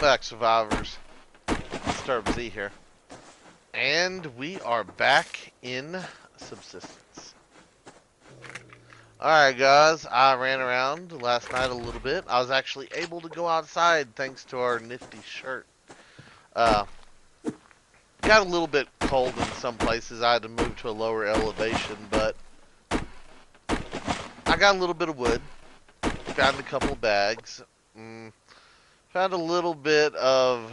back, survivors. Disturb Z here. And we are back in Subsistence. Alright guys, I ran around last night a little bit. I was actually able to go outside thanks to our nifty shirt. Got a little bit cold in some places. I had to move to a lower elevation, but I got a little bit of wood. Found a couple bags. Found a little bit of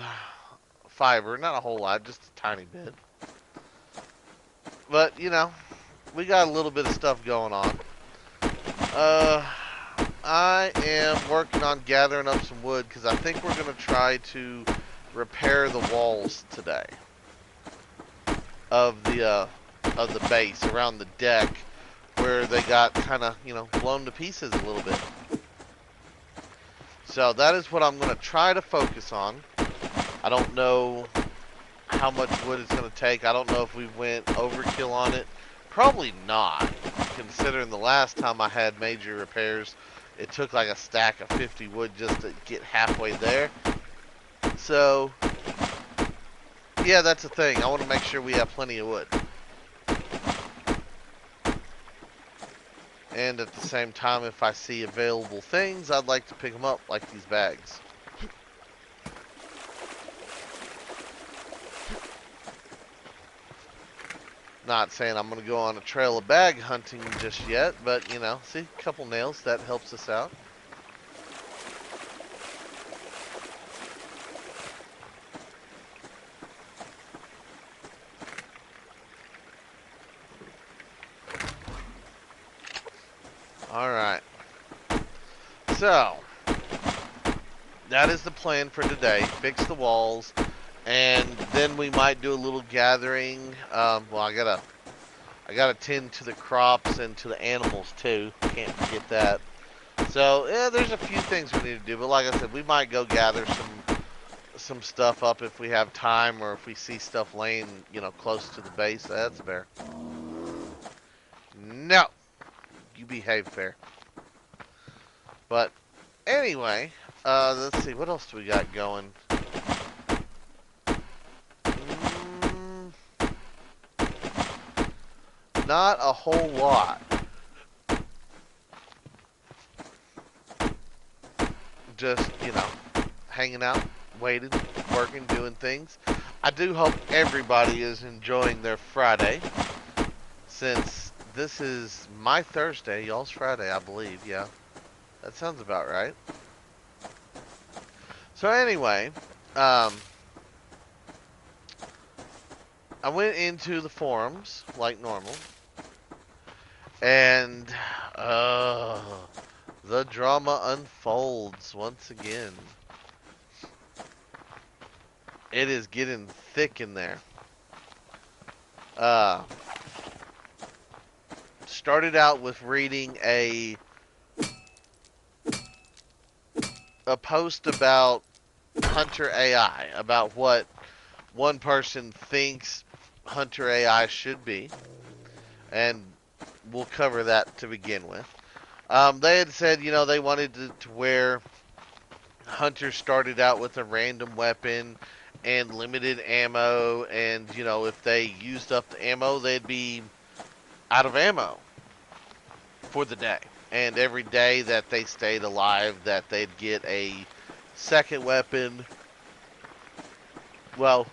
fiber. Not a whole lot, just a tiny bit. But, you know, we got a little bit of stuff going on. I am working on gathering up some wood because I think we're going to try to repair the walls today of the base around the deck where they got kind of, you know, blown to pieces a little bit. So that is what I'm going to try to focus on. I don't know how much wood it's going to take. I don't know if we went overkill on it. Probably not, considering the last time I had major repairs, it took like a stack of 50 wood just to get halfway there. So, yeah, that's the thing. I want to make sure we have plenty of wood. And at the same time, if I see available things, I'd like to pick them up, like these bags. Not saying I'm going to go on a trail of bag hunting just yet, but, you know, see, a couple nails, that helps us out. Alright. So, that is the plan for today. Fix the walls. And then we might do a little gathering. Well, I gotta tend to the crops and to the animals too. Can't forget that. So yeah, there's a few things we need to do. But like I said, we might go gather some stuff up if we have time, or if we see stuff laying, you know, close to the base. That's fair. No, you behave fair. But anyway, let's see, what else do we got going? Not a whole lot. Just, you know, hanging out, waiting, working, doing things. I do hope everybody is enjoying their Friday, since this is my Thursday, y'all's Friday, I believe. Yeah, that sounds about right. So anyway, I went into the forums like normal. And, the drama unfolds once again. It is getting thick in there. Started out with reading a post about Hunter AI, about what one person thinks Hunter AI should be. And we'll cover that to begin with. They had said, you know, they wanted to where hunters started out with a random weapon and limited ammo, and, you know, if they used up the ammo, they'd be out of ammo for the day. And every day that they stayed alive, that they'd get a second weapon. Well,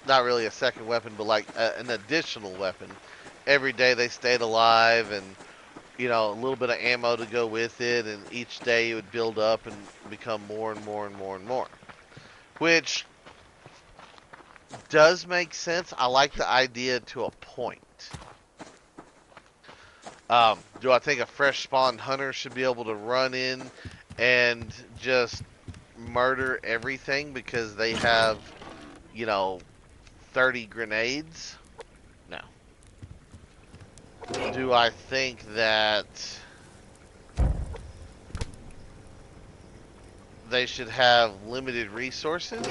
not really a second weapon, but like an additional weapon. Every day they stayed alive, and, you know, a little bit of ammo to go with it, and each day it would build up and become more and more and more and more. Which does make sense. I like the idea to a point. Do I think a fresh spawned hunter should be able to run in and just murder everything because they have, you know, 30 grenades? No. Do I think that they should have limited resources?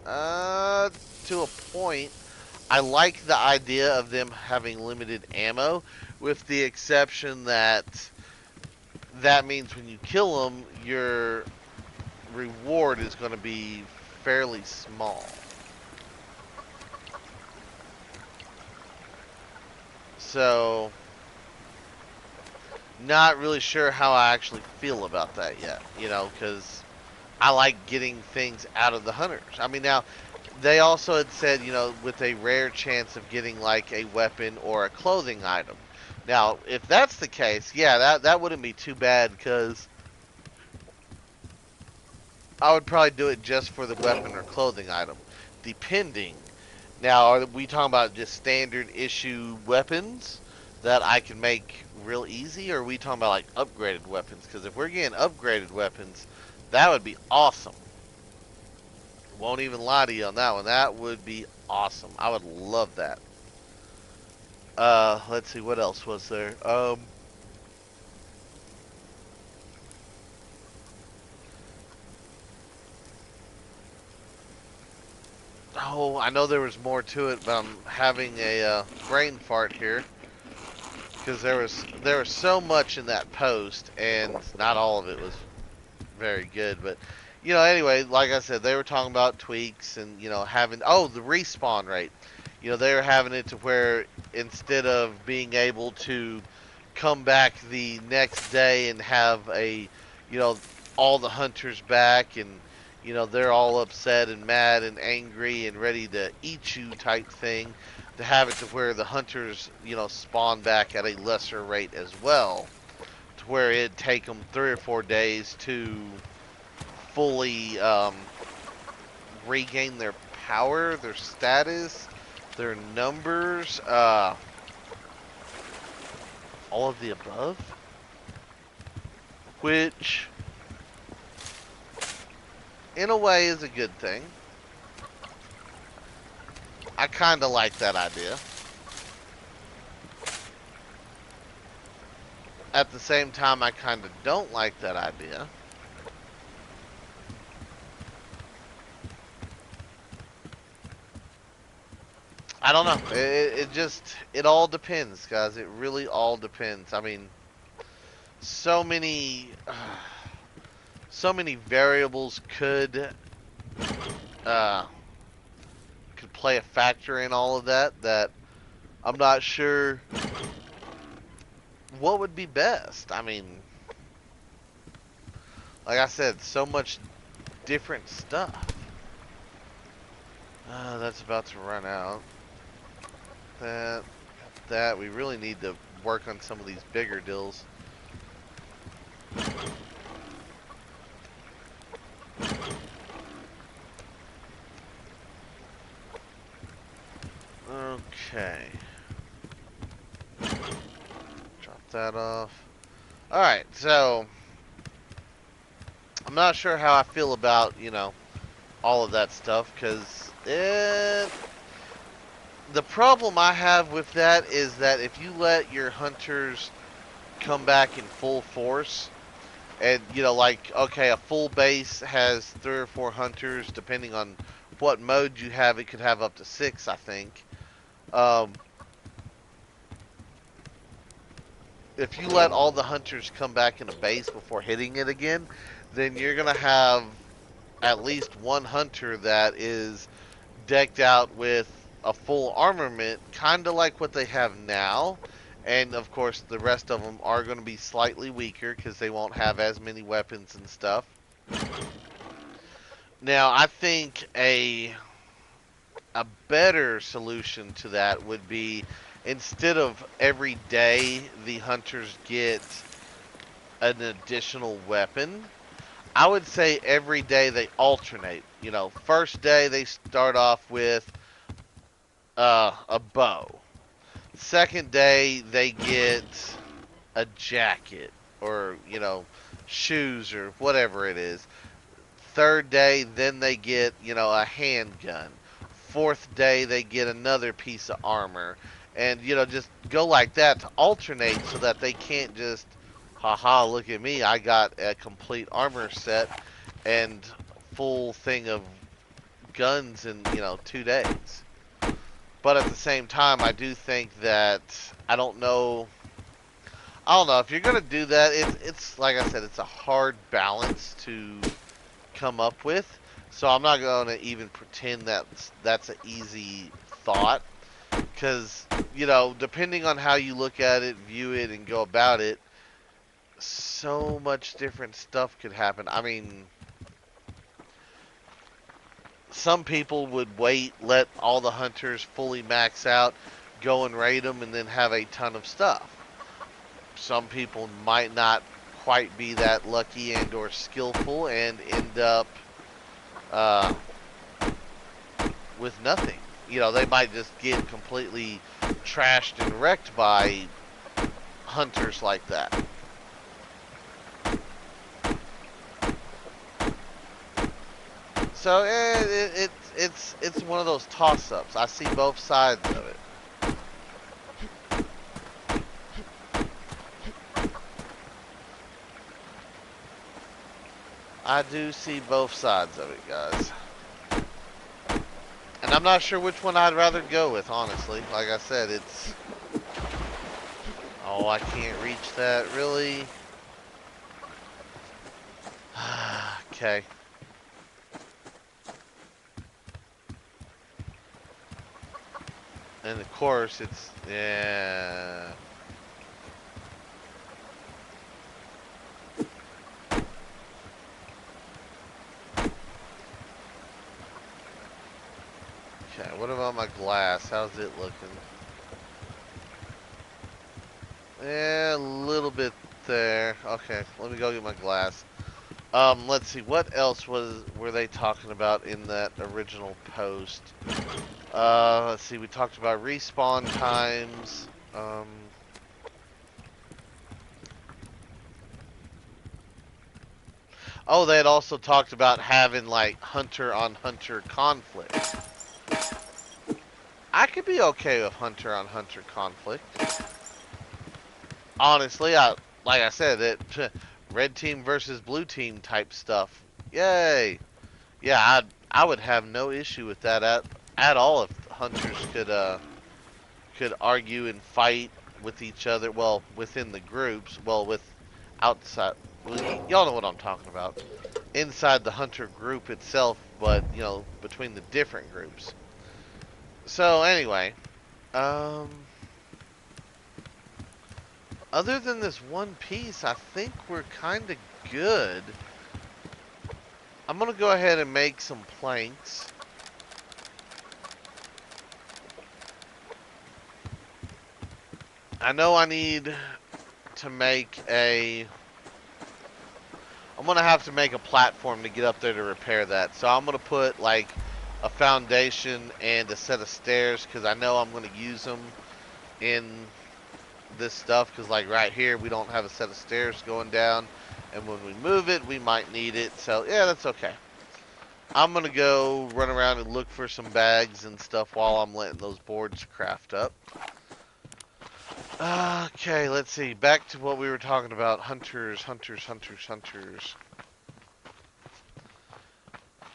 To a point. I like the idea of them having limited ammo, with the exception that means when you kill them, reward is going to be fairly small. So, not really sure how I actually feel about that yet, because I like getting things out of the hunters. I mean, now, they also had said, with a rare chance of getting like a weapon or a clothing item. Now, if that's the case, yeah, that wouldn't be too bad because I would probably do it just for the weapon or clothing item, depending. Now, are we talking about just standard issue weapons that I can make real easy, or are we talking about like upgraded weapons? Because if we're getting upgraded weapons, that would be awesome. Won't even lie to you on that one. That would be awesome. I would love that. Let's see, what else was there? Oh, I know there was more to it, but I'm having a brain fart here because there was so much in that post, and not all of it was very good. But anyway, like I said, they were talking about tweaks and having the respawn rate. They were having it to where instead of being able to come back the next day and have you know all the hunters back and they're all upset and mad and angry and ready to eat you type thing, to have it to where the hunters spawn back at a lesser rate as well, to where it'd take them 3 or 4 days to fully regain their power, their status, their numbers, all of the above, which in a way is a good thing. I kind of like that idea. At the same time, I kind of don't like that idea. I don't know. It all depends, guys. It really all depends. I mean, so many, so many variables uh, could play a factor in all of that. That I'm not sure what would be best. I mean, like I said, so much different stuff. That's about to run out. That we really need to work on some of these bigger deals. Okay. Drop that off. Alright, so I'm not sure how I feel about, all of that stuff, because the problem I have with that is that if you let your hunters come back in full force, and, like, okay, a full base has 3 or 4 hunters, depending on what mode you have, it could have up to 6, I think. If you let all the hunters come back in a base before hitting it again, then you're going to have at least one hunter that is decked out with a full armament, kind of like what they have now. And of course, the rest of them are going to be slightly weaker because they won't have as many weapons and stuff. Now, I think a better solution to that would be, instead of every day the hunters get an additional weapon, I would say every day they alternate. First day they start off with a bow. Second day they get a jacket or shoes or whatever it is. Third day, then they get a handgun. Fourth day they get another piece of armor, and just go like that to alternate so that they can't just, haha, look at me, I got a complete armor set and full thing of guns in 2 days. But at the same time, I do think that I don't know if you're gonna do that. It's like I said, it's a hard balance to come up with. So I'm not going to even pretend that's an easy thought, because depending on how you look at it, view it, and go about it, so much different stuff could happen. I mean, some people would wait, let all the hunters fully max out, go and raid them, and then have a ton of stuff. Some people might not quite be that lucky and or skillful and end up uh, with nothing. They might just get completely trashed and wrecked by hunters like that. So it's one of those toss-ups. I see both sides of it. I do see both sides of it, guys. And I'm not sure which one I'd rather go with, honestly. Like I said, it's... Oh, I can't reach that, really? Okay. And of course, it's... Yeah... Okay, what about my glass? How's it looking? Yeah, a little bit there. Okay, let me go get my glass. Let's see, what else were they talking about in that original post? Let's see, we talked about respawn times. Oh, they had also talked about having, like, hunter-on-hunter conflict. I could be okay with hunter-on-hunter conflict. Honestly, like I said, that red team versus blue team type stuff. Yay! Yeah, I would have no issue with that at all if hunters could argue and fight with each other. Well, within the groups. Well, with outside. Well, y'all know what I'm talking about. Inside the hunter group itself, but between the different groups. So anyway, other than this one piece, I think we're kind of good. I'm going to go ahead and make some planks. I know I need to make I'm going to have to make a platform to get up there to repair that. So I'm going to put like a foundation and a set of stairs, because I know I'm going to use them in this stuff, because like right here we don't have a set of stairs going down, and when we move it we might need it. So yeah, that's okay. I'm gonna go run around and look for some bags and stuff while I'm letting those boards craft up. Okay, let's see, back to what we were talking about. Hunters.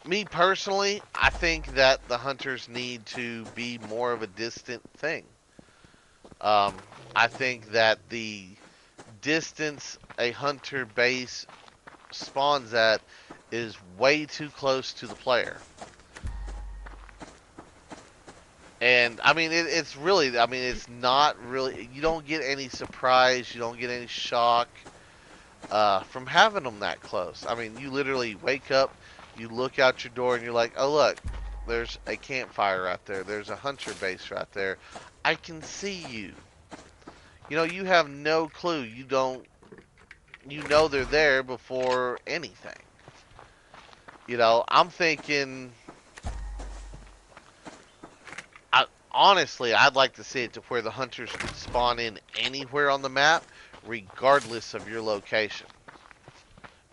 Me personally, I think that the hunters need to be more of a distant thing. I think that the distance a hunter base spawns at is way too close to the player. And, I mean, it's really, I mean, it's not really, you don't get any surprise, you don't get any shock from having them that close. I mean, you literally wake up, you look out your door, and you're like, oh, look, there's a campfire right there. There's a hunter base right there. I can see you. You have no clue. You know they're there before anything. I'm thinking, honestly, I'd like to see it to where the hunters could spawn in anywhere on the map, regardless of your location.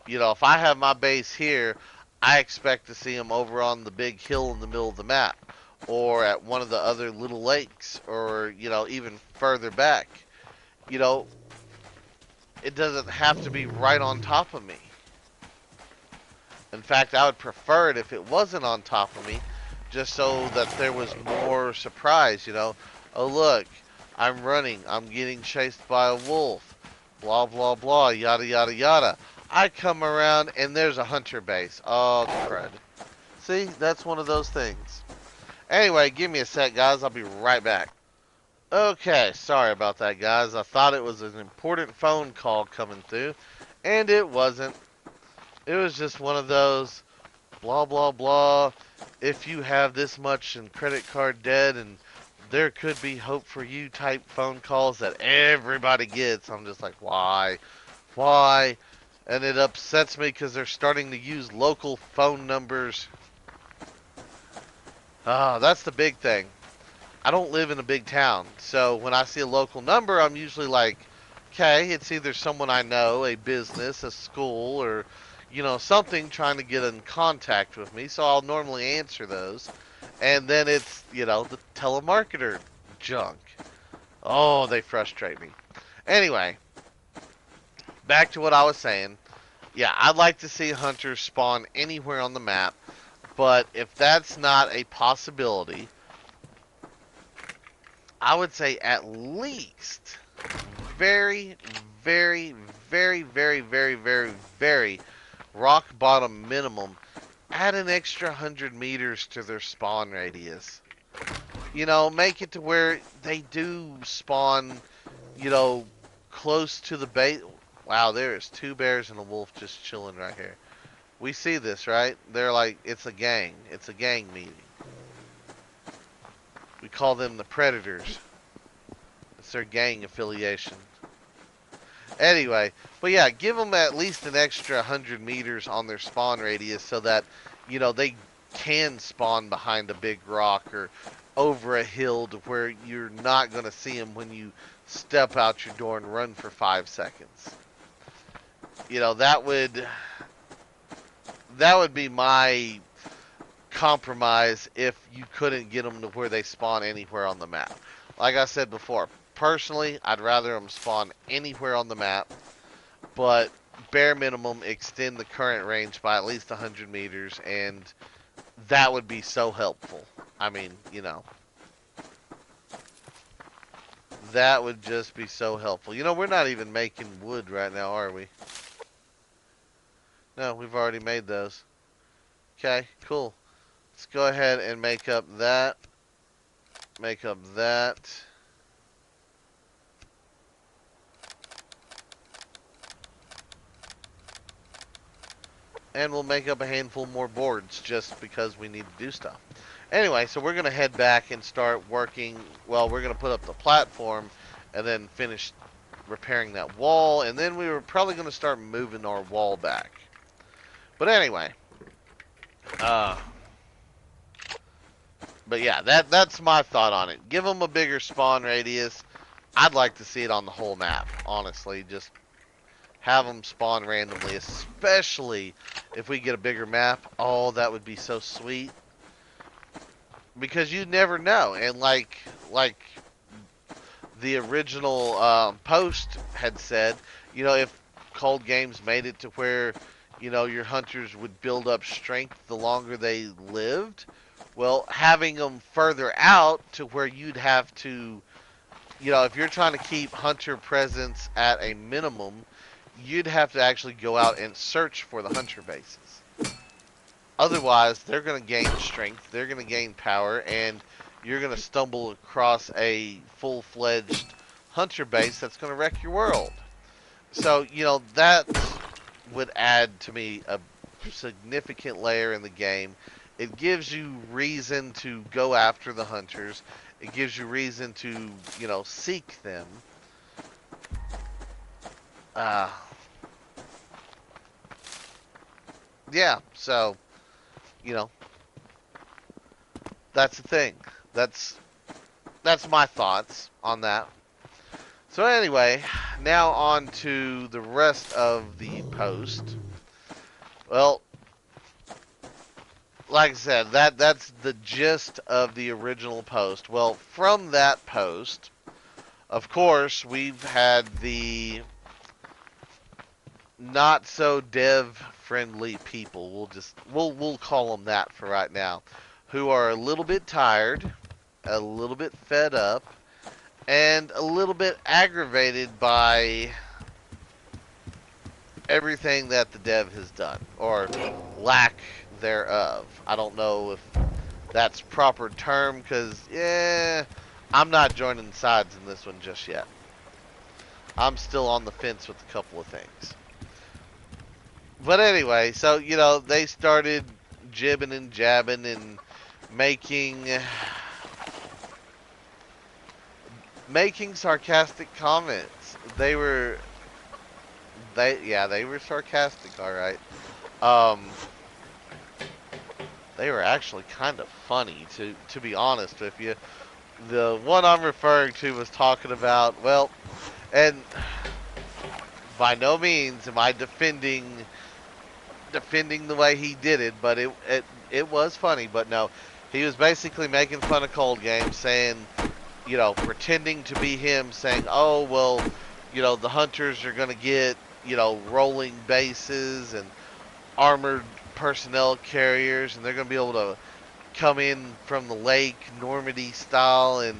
If I have my base here, I expect to see them over on the big hill in the middle of the map, or at one of the other little lakes, or, even further back. It doesn't have to be right on top of me. In fact, I would prefer it if it wasn't on top of me, just so that there was more surprise, Oh, look, I'm running. I'm getting chased by a wolf. Blah, blah, blah, yada, yada, yada. I come around and there's a hunter base. Oh, crud. See, that's one of those things. Anyway, give me a sec, guys. I'll be right back. Okay, sorry about that, guys. I thought it was an important phone call coming through, and it wasn't. It was just one of those blah, blah, blah. If you have this much in credit card debt and there could be hope for you type phone calls that everybody gets. I'm just like, why? Why? And it upsets me because they're starting to use local phone numbers. That's the big thing. I don't live in a big town, so when I see a local number, I'm usually like, okay, it's either someone I know, a business, a school, or, something trying to get in contact with me, so I'll normally answer those. And then it's, the telemarketer junk. Oh, they frustrate me. Anyway, back to what I was saying. Yeah, I'd like to see hunters spawn anywhere on the map, but if that's not a possibility, I would say at least very, very, very, very, very, very, very rock bottom minimum, add an extra 100 meters to their spawn radius. Make it to where they do spawn, close to the base. Wow, there is 2 bears and a wolf just chilling right here. We see this, right? They're like, it's a gang. It's a gang meeting. We call them the Predators. It's their gang affiliation. Anyway, but yeah, give them at least an extra 100 meters on their spawn radius so that, they can spawn behind a big rock or over a hill to where you're not going to see them when you step out your door and run for 5 seconds. That would be my compromise if you couldn't get them to where they spawn anywhere on the map. Like I said before, personally, I'd rather them spawn anywhere on the map, but bare minimum extend the current range by at least 100 meters, and that would be so helpful. I mean, that would just be so helpful. We're not even making wood right now, are we? No, we've already made those. Okay, cool. Let's go ahead and make up that. Make up that. And we'll make up a handful more boards just because we need to do stuff. Anyway, so we're going to head back and start working. Well, we're going to put up the platform and then finish repairing that wall. And then we were probably going to start moving our wall back. But anyway. But yeah, that's my thought on it. Give them a bigger spawn radius. I'd like to see it on the whole map, honestly. Just have them spawn randomly, especially if we get a bigger map. Oh, that would be so sweet. Because you never know. And like the original post had said, if cold games made it to where, your hunters would build up strength the longer they lived, well, having them further out to where you'd have to, if you're trying to keep hunter presence at a minimum, you'd have to actually go out and search for the hunter bases. Otherwise, they're going to gain strength, they're going to gain power, and you're going to stumble across a full-fledged hunter base that's going to wreck your world. So, that would add to me a significant layer in the game. It gives you reason to go after the hunters. It gives you reason to, seek them. Yeah, so, that's the thing. That's my thoughts on that. So anyway, now on to the rest of the post. Well, like I said, that's the gist of the original post. Well, from that post, of course, we've had the not so dev friendly people. We'll call them that for right now, who are a little bit tired, a little bit fed up, and a little bit aggravated by everything that the dev has done, or lack thereof. I don't know if that's proper term, because, yeah, I'm not joining sides in this one just yet. I'm still on the fence with a couple of things. But anyway, so, they started jibbing and jabbing and making making sarcastic comments. They were sarcastic, all right. Um, they were actually kind of funny, to be honest with you. The one I'm referring to was talking about, well, and by no means am I defending the way he did it, but it was funny. But no, he was basically making fun of Cold Game, saying, pretending to be him, saying, oh, well, the hunters are going to get, rolling bases and armored personnel carriers, and they're going to be able to come in from the lake, Normandy style, and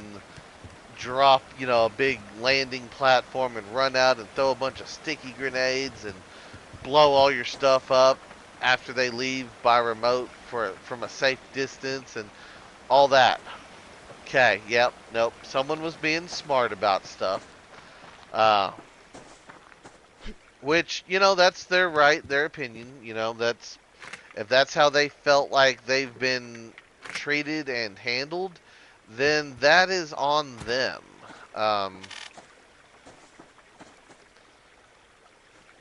drop, a big landing platform and run out and throw a bunch of sticky grenades and blow all your stuff up after they leave by remote from a safe distance and all that. Okay, yep, nope. Someone was being smart about stuff. Uh, which, that's their right, their opinion. That's if that's how they felt like they've been treated and handled, then that is on them. Um,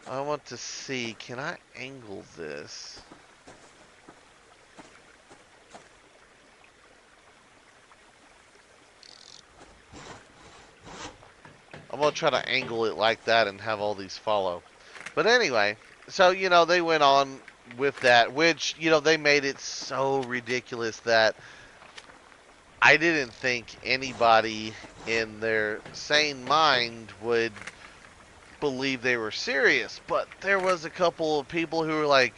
I want to see, can I angle this? I'm going to try to angle it like that and have all these follow. But anyway, so, they went on with that, which, they made it so ridiculous that I didn't think anybody in their sane mind would believe they were serious. But there was a couple of people who were like,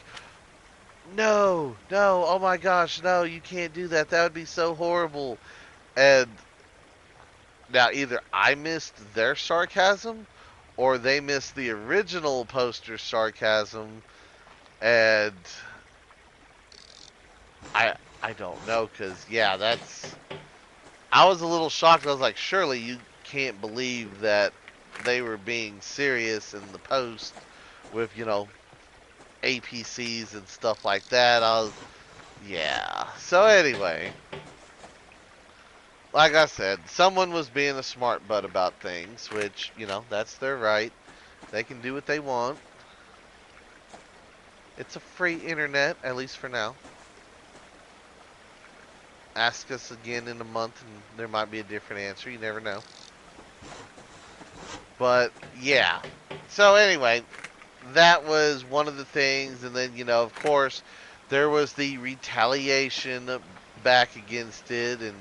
no, no, oh my gosh, no, you can't do that. That would be so horrible. And now either I missed their sarcasm or they missed the original poster's sarcasm, and I don't know, because yeah, that's I was a little shocked. I was like, surely you can't believe that they were being serious in the post with, APCs and stuff like that. Yeah. So anyway, like I said, someone was being a smart butt about things, which, that's their right. They can do what they want. It's a free internet, at least for now. Ask us again in a month and there might be a different answer. You never know. But, yeah. So anyway, that was one of the things. And then, of course, there was the retaliation back against it. And,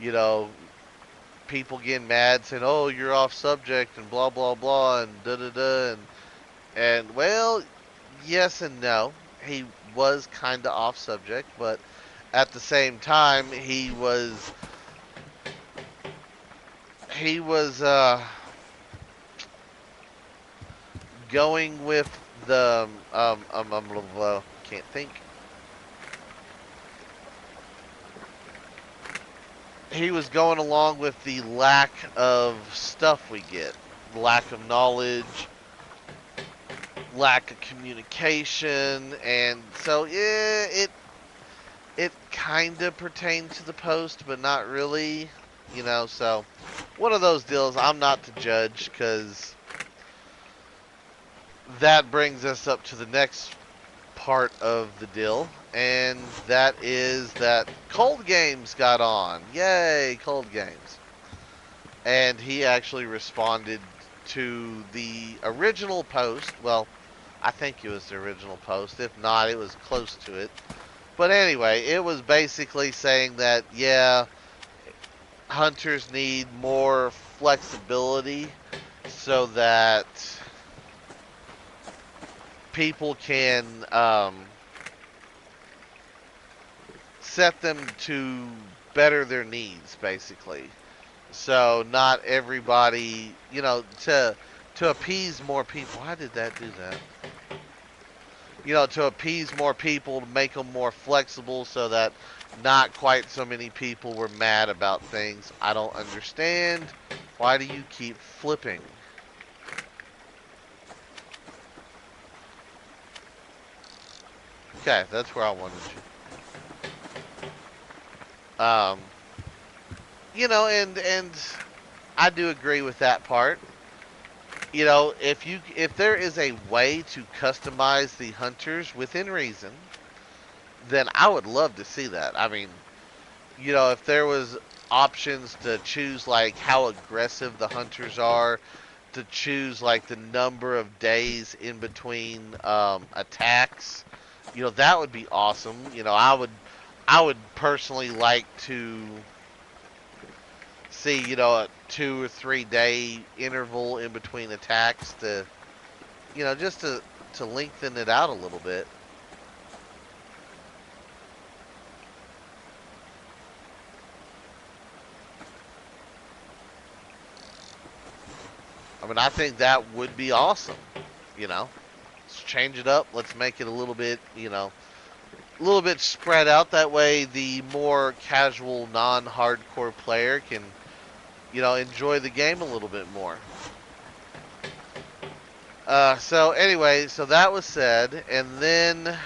you know, people getting mad saying, oh, you're off subject and blah, blah, blah, and da-da-da. And well, yes and no. He was kind of off subject, but at the same time, he was going with the can't think. He was going along with the lack of stuff we get, lack of knowledge, lack of communication, and so yeah, it kind of pertained to the post, but not really, So one of those deals. I'm not to judge, because that brings us up to the next part of the deal, and that is that Cold Games got on. Yay, Cold Games. And he actually responded to the original post. Well, I think it was the original post. If not, it was close to it. But anyway, it was basically saying that, yeah, hunters need more flexibility so that people can set them to better their needs, basically. So not everybody, to to appease more people. Why did that do that? To appease more people, to make them more flexible so that not quite so many people were mad about things. I don't understand. Why do you keep flipping? Okay, that's where I wanted you. And I do agree with that part. If there is a way to customize the hunters within reason, then I would love to see that. I mean, if there was options to choose like how aggressive the hunters are, to choose like the number of days in between attacks, that would be awesome. I would personally like to see, a 2 or 3 day interval in between attacks to, just to lengthen it out a little bit. I mean, I think that would be awesome. Let's change it up. Let's make it a little bit, a little bit spread out. That way, the more casual, non-hardcore player can, enjoy the game a little bit more. So anyway, so that was said, and then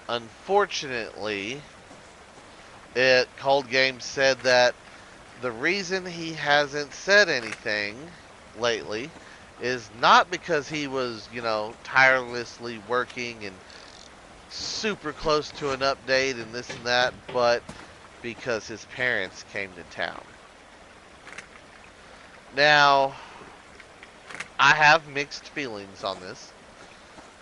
unfortunately, Cold Game said that the reason he hasn't said anything lately is not because he was, tirelessly working and super close to an update and this and that, but because his parents came to town. Now, I have mixed feelings on this.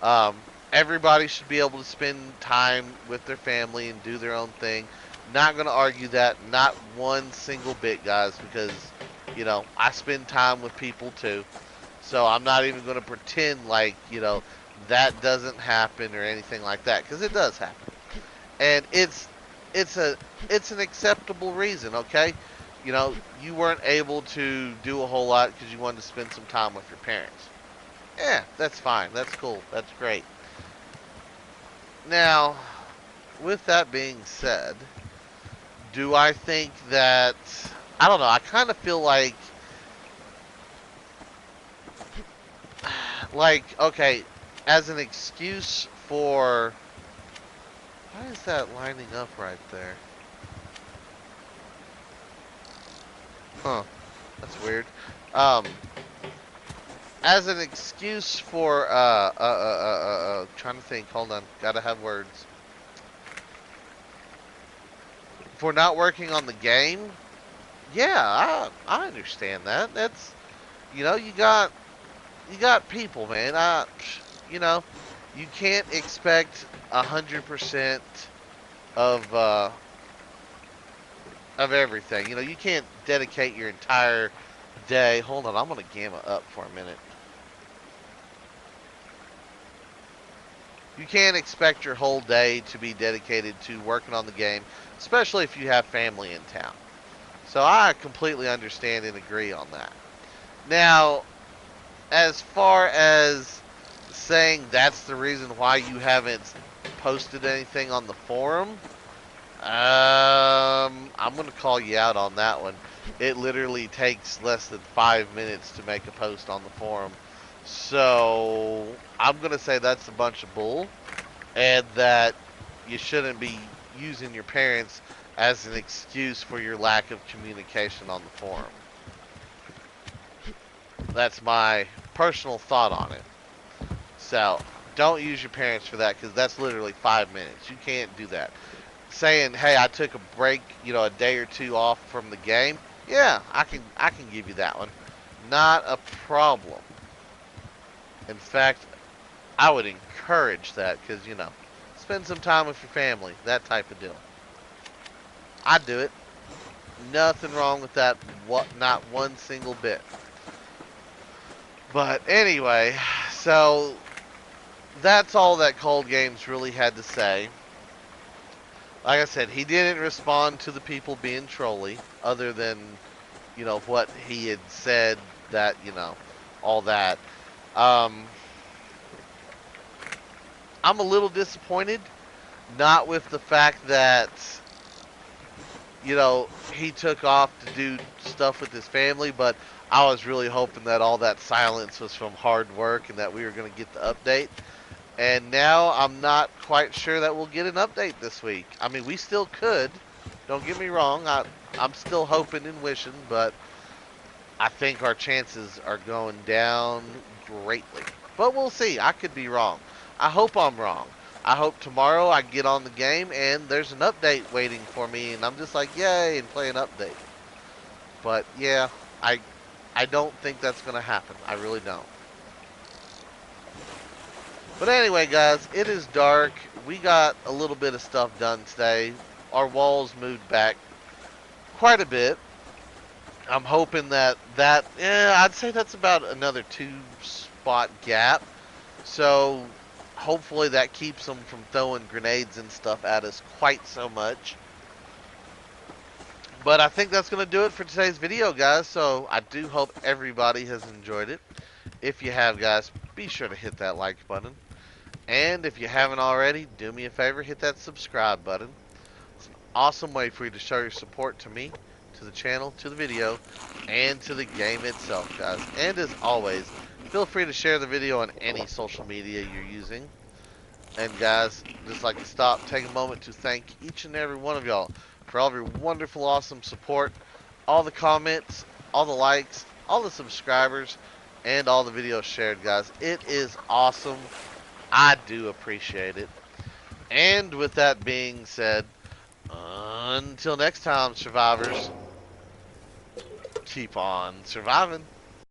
Um, Everybody should be able to spend time with their family and do their own thing. Not going to argue that, not one single bit, guys, because, I spend time with people too. So I'm not even going to pretend like, that doesn't happen or anything like that, because it does happen. And it's a it's an acceptable reason, okay? You weren't able to do a whole lot because you wanted to spend some time with your parents. Yeah, that's fine. That's cool. That's great. Now, with that being said, do I think that I don't know, I kind of feel like okay, as an excuse for why is that lining up right there? Huh, that's weird. Um as an excuse for trying to think, hold on, gotta have words. For not working on the game, yeah, I understand that. That's you got people, man. You know, you can't expect 100% of of everything. You can't dedicate your entire day. Hold on, I'm gonna gamma up for a minute. You can't expect your whole day to be dedicated to working on the game, especially if you have family in town. So I completely understand and agree on that. Now, as far as saying that's the reason why you haven't posted anything on the forum, I'm gonna call you out on that one. It literally takes less than 5 minutes to make a post on the forum, so I'm gonna say that's a bunch of bull, and that you shouldn't be using your parents as an excuse for your lack of communication on the forum. That's my personal thought on it. So don't use your parents for that because that's literally 5 minutes. You can't do that. Saying, "Hey, I took a break, a day or two off from the game." Yeah, I can give you that one. Not a problem. In fact, I would encourage that because spend some time with your family, that type of deal. I'd do it. Nothing wrong with that. What? Not one single bit. But anyway, so that's all that Cold Games really had to say. Like I said, he didn't respond to the people being trolly, other than, what he had said that, all that. Um, I'm a little disappointed, not with the fact that he took off to do stuff with his family, but I was really hoping that all that silence was from hard work and that we were going to get the update. And now I'm not quite sure that we'll get an update this week. I mean, we still could. Don't get me wrong. I'm still hoping and wishing, but I think our chances are going down greatly. But we'll see. I could be wrong. I hope I'm wrong. I hope tomorrow I get on the game and there's an update waiting for me and I'm just like, yay, and play an update. But yeah, I I don't think that's going to happen. I really don't. But anyway, guys, it is dark. We got a little bit of stuff done today. Our walls moved back quite a bit. I'm hoping I'd say that's about another 2 spot gap. So hopefully that keeps them from throwing grenades and stuff at us quite so much. But I think that's going to do it for today's video, guys. So I do hope everybody has enjoyed it. If you have, guys, be sure to hit that like button. And if you haven't already, do me a favor, hit that subscribe button. It's an awesome way for you to show your support to me, to the channel, to the video, and to the game itself, guys. And as always, feel free to share the video on any social media you're using. And guys, just like to stop, take a moment to thank each and every one of y'all for all of your wonderful, awesome support, all the comments, all the likes, all the subscribers, and all the videos shared, guys. It is awesome. I do appreciate it. And with that being said, until next time, survivors, keep on surviving.